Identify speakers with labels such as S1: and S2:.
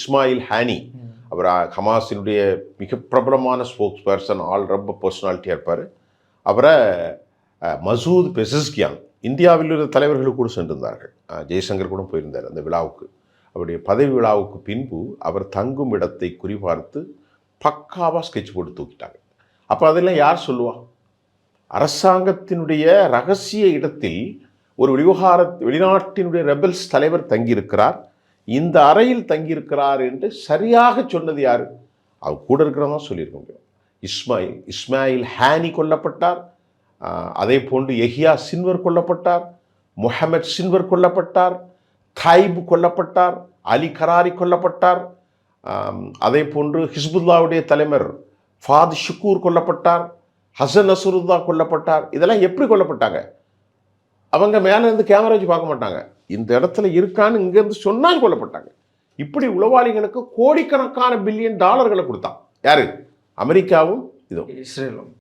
S1: இஸ்மாயில் ஹானி, அவர் ஹமாஸினுடைய மிக பிரபலமான spokes person, ரொம்ப பர்சனாலிட்டியாக இருப்பார். அவரை மசூத் பெசஸ்கியான், இந்தியாவில் உள்ள தலைவர்கள் கூட சென்றிருந்தார்கள். ஜெய்சங்கர் கூட போயிருந்தார் அந்த விழாவுக்கு. அவருடைய பதவி விழாவுக்கு பின்பு அவர் தங்கும் இடத்தை குறிபார்த்து பக்காவாக ஸ்கெட்ச் போட்டு தூக்கிட்டாங்க. அப்போ அதெல்லாம் யார் சொல்லுவா? அரசாங்கத்தினுடைய ரகசிய இடத்தில் ஒரு வெளிநாட்டினுடைய ரெபல்ஸ் தலைவர் தங்கியிருக்கிறார், இந்த அறையில் தங்கியிருக்கிறார் என்று சரியாக சொன்னது யார்? அவர் கூட இருக்கிறதா சொல்லியிருக்க முடியும். இஸ்மாயில் ஹானி கொல்லப்பட்டார். அதே போன்று யஹ்யா சின்வர் கொல்லப்பட்டார், முஹம்மத் சின்வர் கொல்லப்பட்டார், தைப் கொல்லப்பட்டார், அலி கராரி கொல்லப்பட்டார். அதே போன்று ஹிஸ்புல்லாவுடைய தலைவர் ஃபாத் ஷுக்கூர் கொல்லப்பட்டார், ஹசன் நசுருல்லா கொல்லப்பட்டார். இதெல்லாம் எப்படி கொல்லப்பட்டாங்க? அவங்க மேலேருந்து கேமரா வச்சு பார்க்க மாட்டாங்க, இந்த இடத்துல இருக்கான்னு இங்கேருந்து சொன்னால் கொல்லப்பட்டாங்க. இப்படி உளவாளிகளுக்கு கோடிக்கணக்கான $1 பில்லியன் கொடுத்தான். யாரு? அமெரிக்காவும் இதோ
S2: இஸ்ரேலும்.